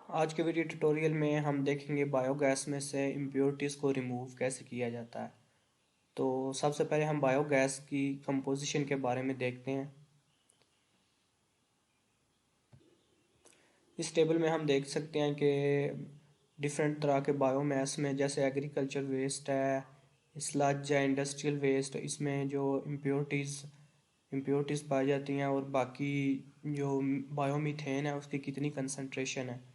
आज के video tutorial में हम देखेंगे बायोगैस में से इम्प्योरिटीज़ को रिमूव कैसे किया जाता है। तो सबसे पहले हम बायोगैस की कंपोजिशन के बारे में देखते हैं। इस टेबल में हम देख सकते हैं कि डिफरेंट तरह के बायोमास में जैसे एग्रीकल्चर वेस्ट है, स्लज है, इंडस्ट्रियल वेस्ट, इसमें जो इम्प्योरिटीज़ पाई जाती हैं और बाकी जो बायोमीथेन है उसकी कितनी कंसंट्रेशन है।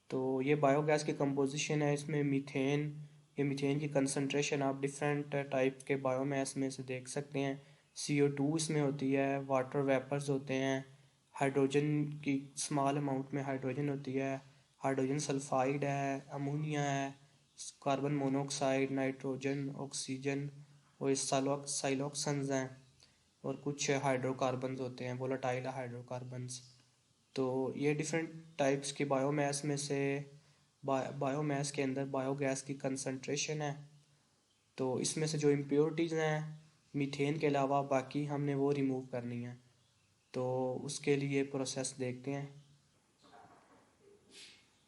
तो ये बायोगैस की कंपोजिशन है। इसमें मीथेन की कंसंट्रेशन आप डिफरेंट टाइप के बायोमास में से देख सकते हैं। CO2 इसमें होती है, वाटर वेपर्स होते हैं, हाइड्रोजन की स्मॉल अमाउंट में हाइड्रोजन होती है, हाइड्रोजन सल्फाइड है, अमोनिया है, कार्बन मोनोऑक्साइड, नाइट्रोजन, ऑक्सीजन और साइलोक्सन्स हैं और कुछ हाइड्रोकार्बन्स होते हैं, वोलेटाइल हाइड्रोकार्बन्स। तो ये डिफरेंट टाइप्स की बायोमास में से बायोमास के अंदर बायोगैस की कंसंट्रेशन है। तो इसमें से जो इम्प्योरिटीज़ हैं मीथेन के अलावा बाकी हमने वो रिमूव करनी है। तो उसके लिए प्रोसेस देखते हैं।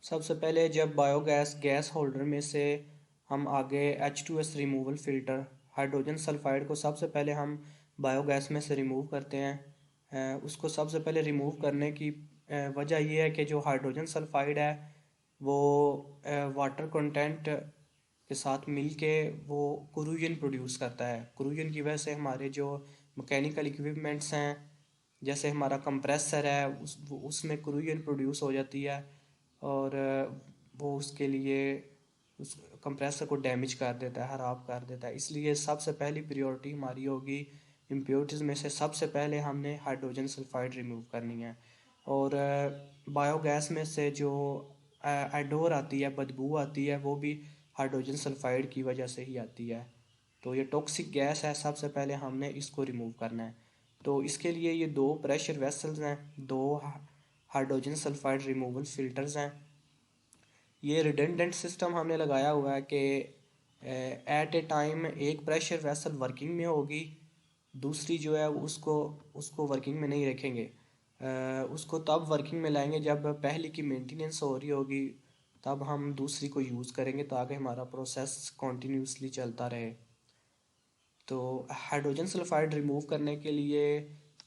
सबसे पहले जब बायोगैस गैस होल्डर में से हम आगे H2S removal filter hydrogen sulphide को सबसे पहले हम बायोगैस में से रिमूव करते हैं। उसको सबसे पहले रिमूव करने की वजह ये है कि जो हाइड्रोजन सल्फाइड है वो वाटर कंटेंट के साथ मिलके वो क्रूजन प्रोड्यूस करता है। क्रूजन की वजह से हमारे जो मैकेनिकल इक्विपमेंट्स हैं जैसे हमारा कंप्रेसर है उसमें क्रूजन प्रोड्यूस हो जाती है और वो उसके लिए उस कंप्रेसर को डैमेज कर देता है, ख़राब कर देता है। इसलिए सबसे पहली प्रायोरिटी हमारी होगी इम्प्योरिटीज़ में से सबसे पहले हमने हाइड्रोजन सल्फाइड रिमूव करनी है। और बायोगैस में से जो एडोर आती है, बदबू आती है, वो भी हाइड्रोजन सल्फाइड की वजह से ही आती है। तो ये टॉक्सिक गैस है, सबसे पहले हमने इसको रिमूव करना है। तो इसके लिए ये दो प्रेशर वेसल्स हैं, दो हाइड्रोजन सल्फाइड रिमूवल फ़िल्टर्स हैं। ये रिडंडेंट सिस्टम हमने लगाया हुआ है कि एट ए टाइम एक प्रेशर वेसल वर्किंग में होगी, दूसरी जो है उसको उसको वर्किंग में नहीं रखेंगे। उसको तब वर्किंग में लाएंगे जब पहली की मेंटेनेंस हो रही होगी, तब हम दूसरी को यूज़ करेंगे ताकि हमारा प्रोसेस कॉन्टीन्यूसली चलता रहे। तो हाइड्रोजन सल्फाइड रिमूव करने के लिए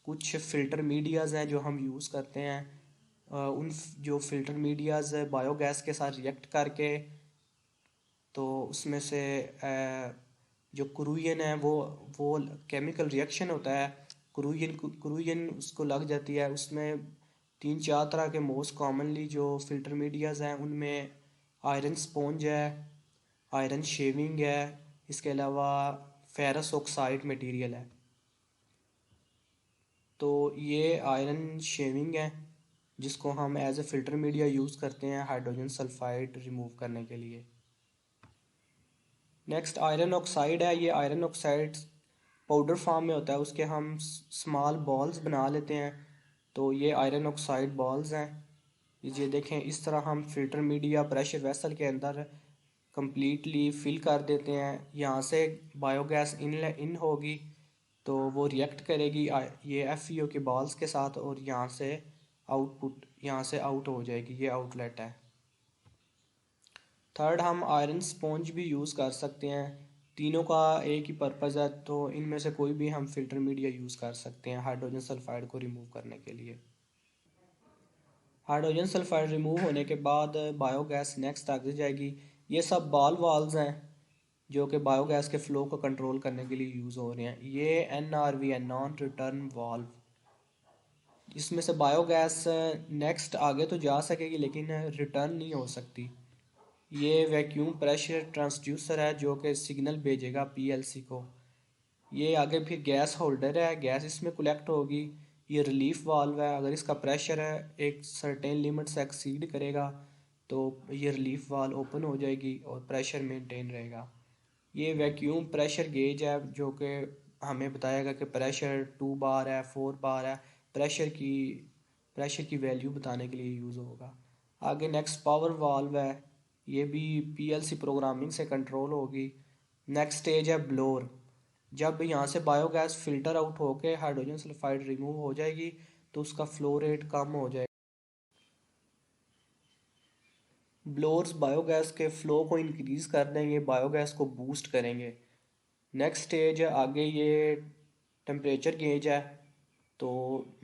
कुछ फ़िल्टर मीडियाज़ हैं जो हम यूज़ करते हैं। उन जो फ़िल्टर क्रीडियाज़ बायोगैस के साथ रिएक्ट करके तो उसमें से जो क्रूजन है वो केमिकल रिएक्शन होता है। क्रूजन उसको लग जाती है। उसमें तीन चार तरह के मोस्ट कॉमनली जो फ़िल्टर मीडियाज़ हैं उनमें आयरन स्पॉन्ज है, आयरन शेविंग है, इसके अलावा फेरस ऑक्साइड मटेरियल है। तो ये आयरन शेविंग है जिसको हम as a filter media use करते हैं हाइड्रोजन सल्फाइड रिमूव करने के लिए। नेक्स्ट आयरन ऑक्साइड है। ये आयरन ऑक्साइड पाउडर फॉर्म में होता है, उसके हम स्मॉल बॉल्स बना लेते हैं। तो ये आयरन ऑक्साइड बॉल्स हैं। ये देखें, इस तरह हम फ़िल्टर मीडिया प्रेशर वेसल के अंदर कंप्लीटली फिल कर देते हैं। यहाँ से बायोगैस इन होगी तो वो रिएक्ट करेगी ये FeO के बॉल्स के साथ और यहाँ से आउट हो जाएगी। ये आउटलेट है। थर्ड, हम आयरन स्पॉन्ज भी यूज़ कर सकते हैं। तीनों का एक ही पर्पज़ है, तो इनमें से कोई भी हम फ़िल्टर मीडिया यूज़ कर सकते हैं हाइड्रोजन सल्फाइड को रिमूव करने के लिए। हाइड्रोजन सल्फाइड रिमूव होने के बाद बायोगैस नेक्स्ट आगे जाएगी। ये सब बॉल वाल्व्स हैं जो कि बायोगैस के फ़्लो को कंट्रोल करने के लिए यूज़ हो रहे हैं। ये NRV है, नॉन रिटर्न वाल्व। इसमें से बायोगैस नेक्स्ट आगे तो जा सकेगी लेकिन रिटर्न नहीं हो सकती। ये वैक्यूम प्रेशर ट्रांसड्यूसर है जो कि सिग्नल भेजेगा PLC को। ये आगे फिर गैस होल्डर है, गैस इसमें कलेक्ट होगी। ये रिलीफ वाल्व है, अगर इसका प्रेशर है एक सर्टेन लिमिट से एक्सीड करेगा तो ये रिलीफ वाल्व ओपन हो जाएगी और प्रेशर मेंटेन रहेगा। ये वैक्यूम प्रेशर गेज है जो कि हमें बताएगा कि प्रेशर 2 बार है, 4 बार है। प्रेशर की वैल्यू बताने के लिए यूज़ होगा। आगे नेक्स्ट पावर वाल्व है, ये भी PLC प्रोग्रामिंग से कंट्रोल होगी। नेक्स्ट स्टेज है ब्लोअर। जब यहाँ से बायोगैस फ़िल्टर आउट होके हाइड्रोजन सल्फाइड रिमूव हो जाएगी तो उसका फ्लो रेट कम हो जाएगा। ब्लोअर्स बायोगैस के फ़्लो को इंक्रीज़ कर देंगे, बायोगैस को बूस्ट करेंगे। नेक्स्ट स्टेज है आगे, ये टेम्परेचर गेज है। तो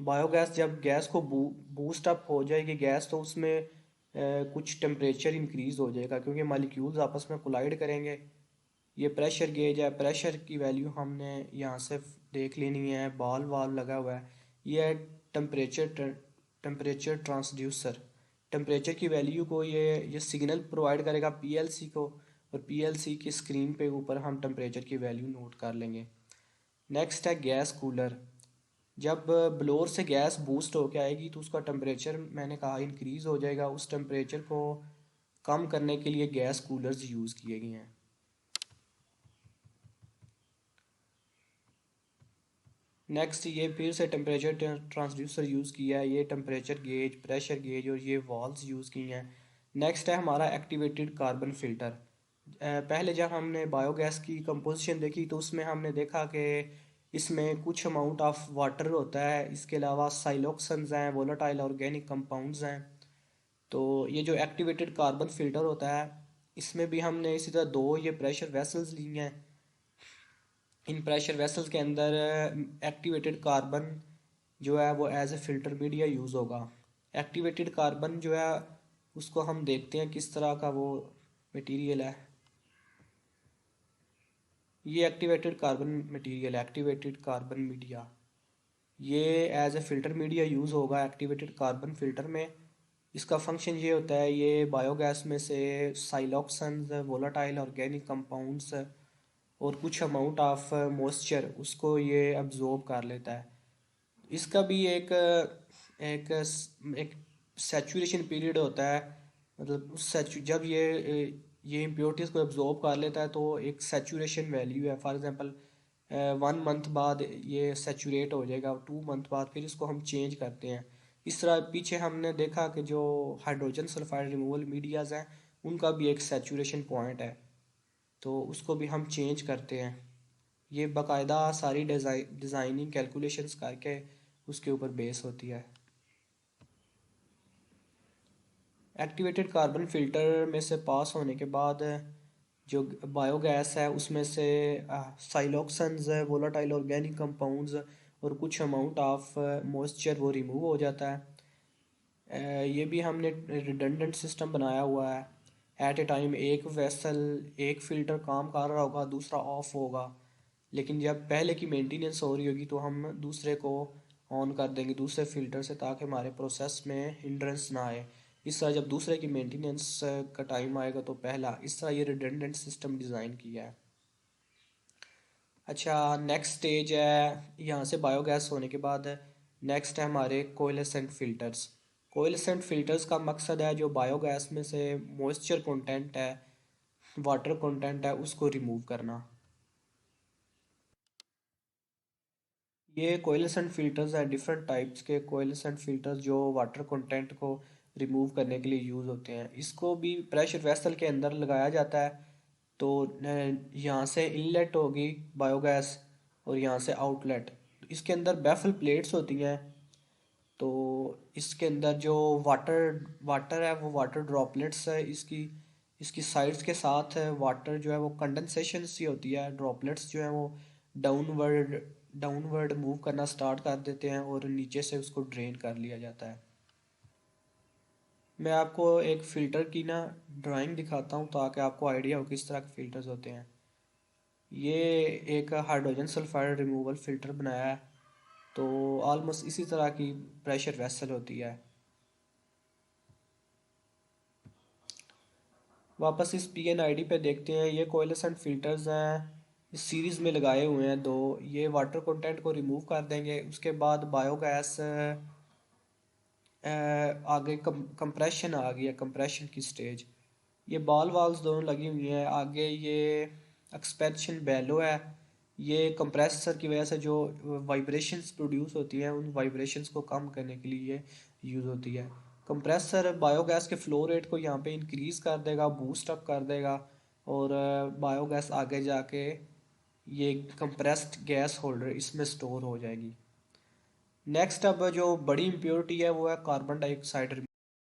बायोगैस जब गैस को बूस्ट अप हो जाएगी गैस, तो उसमें कुछ टेम्परेचर इंक्रीज़ हो जाएगा क्योंकि मालिक्यूल्स आपस में कोलाइड करेंगे। ये प्रेशर गेज है, प्रेशर की वैल्यू हमने यहाँ से देख लेनी है, बॉल वाल लगा हुआ है। ये है टेम्परेचर टेम्परेचर ट्रांसड्यूसर। टेम्परेचर की वैल्यू को ये सिग्नल प्रोवाइड करेगा पीएलसी को, और पीएलसी की स्क्रीन पे ऊपर हम टेम्परेचर की वैल्यू नोट कर लेंगे। नेक्स्ट है गैस कूलर। जब ब्लोअर से गैस बूस्ट होके आएगी तो उसका टेम्परेचर मैंने कहा इंक्रीज़ हो जाएगा। उस टेम्परेचर को कम करने के लिए गैस कूलर्स यूज़ किए गए हैं। नेक्स्ट ये फिर से टेम्परेचर ट्रांसड्यूसर यूज़ किया है, ये टेम्परेचर गेज, प्रेशर गेज और ये वॉल्व्स यूज़ की हैं। नेक्स्ट है हमारा एक्टिवेटेड कार्बन फिल्टर। पहले जब हमने बायोगैस की कंपोजिशन देखी तो उसमें हमने देखा कि इसमें कुछ अमाउंट ऑफ वाटर होता है, इसके अलावा साइलोक्सन्स हैं, वोलेटाइल ऑर्गेनिक कंपाउंड्स हैं। तो ये जो एक्टिवेटेड कार्बन फिल्टर होता है, इसमें भी हमने इसी तरह दो ये प्रेशर वेसल्स ली हैं। इन प्रेशर वेसल्स के अंदर एक्टिवेटेड कार्बन जो है वो as a filter media use होगा। एक्टिवेटेड कार्बन जो है उसको हम देखते हैं किस तरह का वो मटेरियल है। ये activated carbon material, activated carbon media, ये as a filter media use होगा एक्टिवेटेड कार्बन फिल्टर में। इसका फंक्शन ये होता है, ये बायोगैस में से साइलोक्सन्स, वोलेटाइल ऑर्गेनिक कंपाउंड्स और कुछ अमाउंट ऑफ मॉइस्चर उसको ये अब्जॉर्ब कर लेता है। इसका भी एक एक सैचुरेशन पीरियड होता है। मतलब उस जब ये इम्प्योरिटीज़ को एब्जॉर्ब कर लेता है तो एक सैचुरेशन वैल्यू है। फॉर एग्जांपल 1 मंथ बाद ये सैचुरेट हो जाएगा, 2 मंथ बाद फिर इसको हम चेंज करते हैं। इस तरह पीछे हमने देखा कि जो हाइड्रोजन सल्फाइड रिमूवल मीडियाज़ हैं उनका भी एक सैचुरेशन पॉइंट है, तो उसको भी हम चेंज करते हैं। ये बाकायदा सारी डिज़ाइनिंग कैलकुलेशंस करके उसके ऊपर बेस होती है। एक्टिवेटेड कार्बन फिल्टर में से पास होने के बाद जो बायोगैस है उसमें से साइलोक्सन्स, वोलेटाइल ऑर्गेनिक कंपाउंड्स और कुछ अमाउंट ऑफ मॉइस्चर वो रिमूव हो जाता है। ये भी हमने रिडंडेंट सिस्टम बनाया हुआ है। एट ए टाइम एक वेसल, एक फ़िल्टर काम कर रहा होगा, दूसरा ऑफ होगा। लेकिन जब पहले की मेंटेनेंस हो रही होगी तो हम दूसरे को ऑन कर देंगे, दूसरे फ़िल्टर से, ताकि हमारे प्रोसेस में हिंड्रेंस ना आए। इस तरह जब दूसरे की मेंटेनेंस का टाइम आएगा तो पहला, इस तरह ये रिडंडेंट सिस्टम डिज़ाइन किया है। अच्छा, नेक्स्ट स्टेज है यहाँ से बायोगैस होने के बाद नेक्स्ट है हमारे कोएलेसेंट फ़िल्टर्स। कोएलेसेंट फ़िल्टर्स का मकसद है जो बायोगैस में से मॉइस्चर कंटेंट है, वाटर कंटेंट है, उसको रिमूव करना। ये कोएलेसेंट फ़िल्टर्स हैं, डिफरेंट टाइप्स के कोएलेसेंट फ़िल्टर्स जो वाटर कंटेंट को रिमूव करने के लिए यूज़ होते हैं। इसको भी प्रेशर वेसल के अंदर लगाया जाता है। तो यहाँ से इनलेट होगी बायोगैस और यहाँ से आउटलेट। इसके अंदर बैफल प्लेट्स होती हैं। तो इसके अंदर जो वाटर वाटर है वो वाटर ड्रॉपलेट्स है, इसकी इसकी साइड्स के साथ वाटर जो है वो कंडेंसेशन सी होती है। ड्रॉपलेट्स जो है वो डाउनवर्ड डाउनवर्ड मूव करना स्टार्ट कर देते हैं और नीचे से उसको ड्रेन कर लिया जाता है। मैं आपको एक फ़िल्टर की ना ड्राइंग दिखाता हूँ ताकि आपको आइडिया हो किस तरह के फ़िल्टर्स होते हैं। ये एक हाइड्रोजन सल्फाइड रिमूवल फ़िल्टर बनाया है। तो ऑलमोस्ट इसी तरह की प्रेशर वेसल होती है। वापस इस पीएनआईडी पे देखते हैं। ये कोएलेसेंट फ़िल्टर्स हैं, इस सीरीज़ में लगाए हुए हैं दो। ये वाटर कंटेंट को रिमूव कर देंगे। उसके बाद बायोगैस आगे कंप्रेशन आ गया, कंप्रेशन की स्टेज। ये बॉल वाल्व्स दोनों लगी हुई हैं। आगे ये एक्सपेंशन बेलो है। ये कंप्रेसर की वजह से जो वाइब्रेशंस प्रोड्यूस होती हैं उन वाइब्रेशंस को कम करने के लिए यूज़ होती है। कंप्रेसर बायोगैस के फ्लो रेट को यहाँ पे इंक्रीज़ कर देगा, बूस्ट अप कर देगा, और बायोगैस आगे जाके ये कंप्रेस्ड गैस होल्डर इसमें स्टोर हो जाएगी। नेक्स्ट अब जो बड़ी इम्प्योरिटी है वो है कार्बन डाइऑक्साइड।